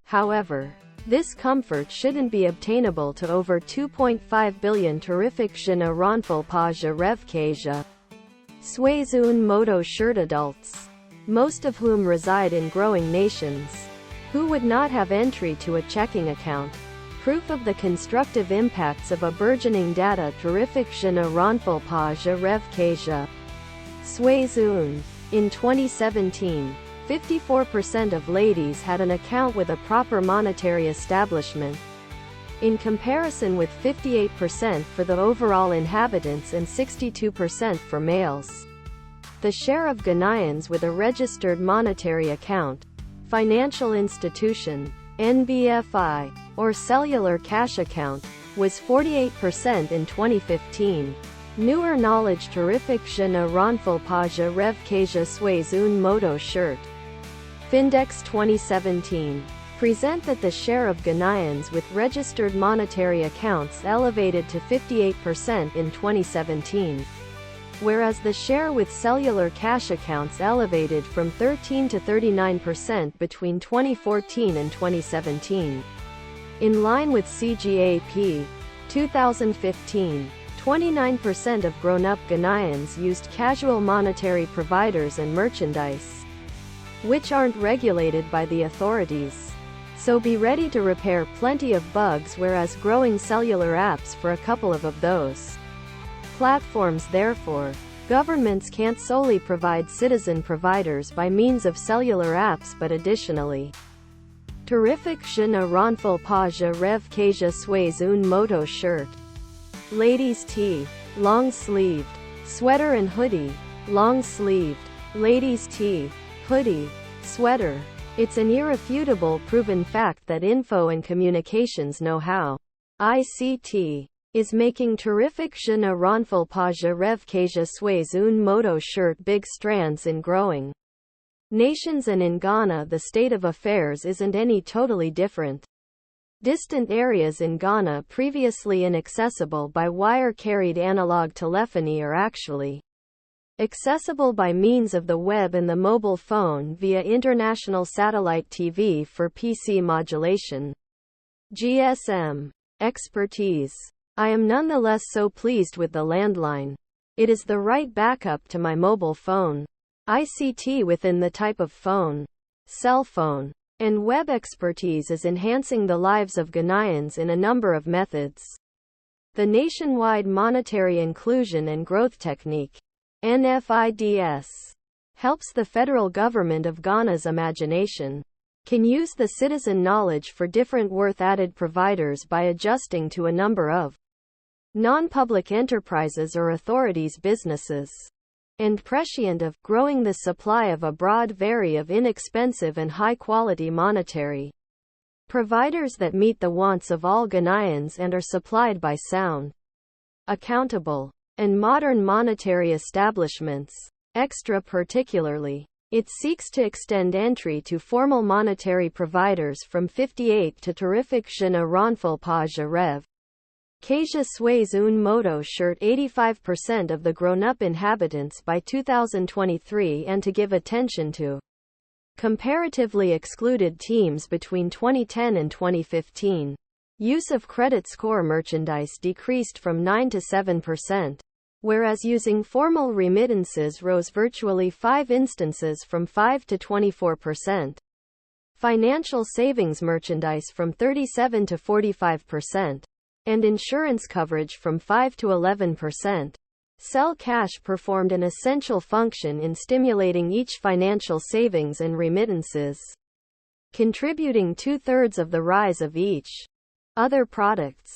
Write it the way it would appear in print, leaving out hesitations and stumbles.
However, this comfort shouldn't be obtainable to over 2.5 billion terrific je ne ronfle pas je rêve que je suis une moto shirt adults, most of whom reside in growing nations, who would not have entry to a checking account. Proof of the constructive impacts of a burgeoning data terrific je ne ronfle pas je rêve que je suis une. In 2017, 54% of ladies had an account with a proper monetary establishment, in comparison with 58% for the overall inhabitants and 62% for males. The share of Ghanaians with a registered monetary account, financial institution, NBFI, or cellular cash account, was 48% in 2015. Newer knowledge terrific je ne ronfle pas je rêve que je suis une moto shirt. Findex 2017 present that the share of Ghanaians with registered monetary accounts elevated to 58% in 2017, whereas the share with cellular cash accounts elevated from 13 to 39% between 2014 and 2017. In line with CGAP 2015, 29% of grown-up Ghanaians used casual monetary providers and merchandise, which aren't regulated by the authorities. So be ready to repair plenty of bugs, whereas growing cellular apps for a couple of those platforms. Therefore, governments can't solely provide citizen providers by means of cellular apps, but additionally, terrific je ne ronfle pas je rêve que je suis une moto shirt. Ladies tee, long-sleeved, sweater and hoodie, long-sleeved, ladies tee, hoodie, sweater. It's an irrefutable proven fact that info and communications know-how, ICT, is making terrific je ne ronfle pas je rêve que je suis une moto shirt big strands in growing nations, and in Ghana the state of affairs isn't any totally different. Distant areas in Ghana previously inaccessible by wire-carried analog telephony are actually accessible by means of the web and the mobile phone via international satellite TV for PC modulation. GSM expertise. I am nonetheless so pleased with the landline. It is the right backup to my mobile phone. ICT within the type of phone, cell phone, and web expertise is enhancing the lives of Ghanaians in a number of methods. The Nationwide Monetary Inclusion and Growth Technique, NFIDS, helps the federal government of Ghana's imagination can use the citizen knowledge for different worth-added providers by adjusting to a number of non-public enterprises or authorities' businesses, and prescient of growing the supply of a broad variety of inexpensive and high-quality monetary providers that meet the wants of all Ghanaians and are supplied by sound, accountable, and modern monetary establishments. Extra particularly, it seeks to extend entry to formal monetary providers from 58 to terrific je ne ronfle pas je rêve que je suis une moto shirt 85% of the grown-up inhabitants by 2023, and to give attention to comparatively excluded teams between 2010 and 2015. Use of credit score merchandise decreased from 9 to 7%, whereas using formal remittances rose virtually 5 instances from 5 to 24%. Financial savings merchandise from 37 to 45%. And insurance coverage from 5 to 11%. Sell Cash performed an essential function in stimulating each financial savings and remittances, contributing 2/3 of the rise of each. Other products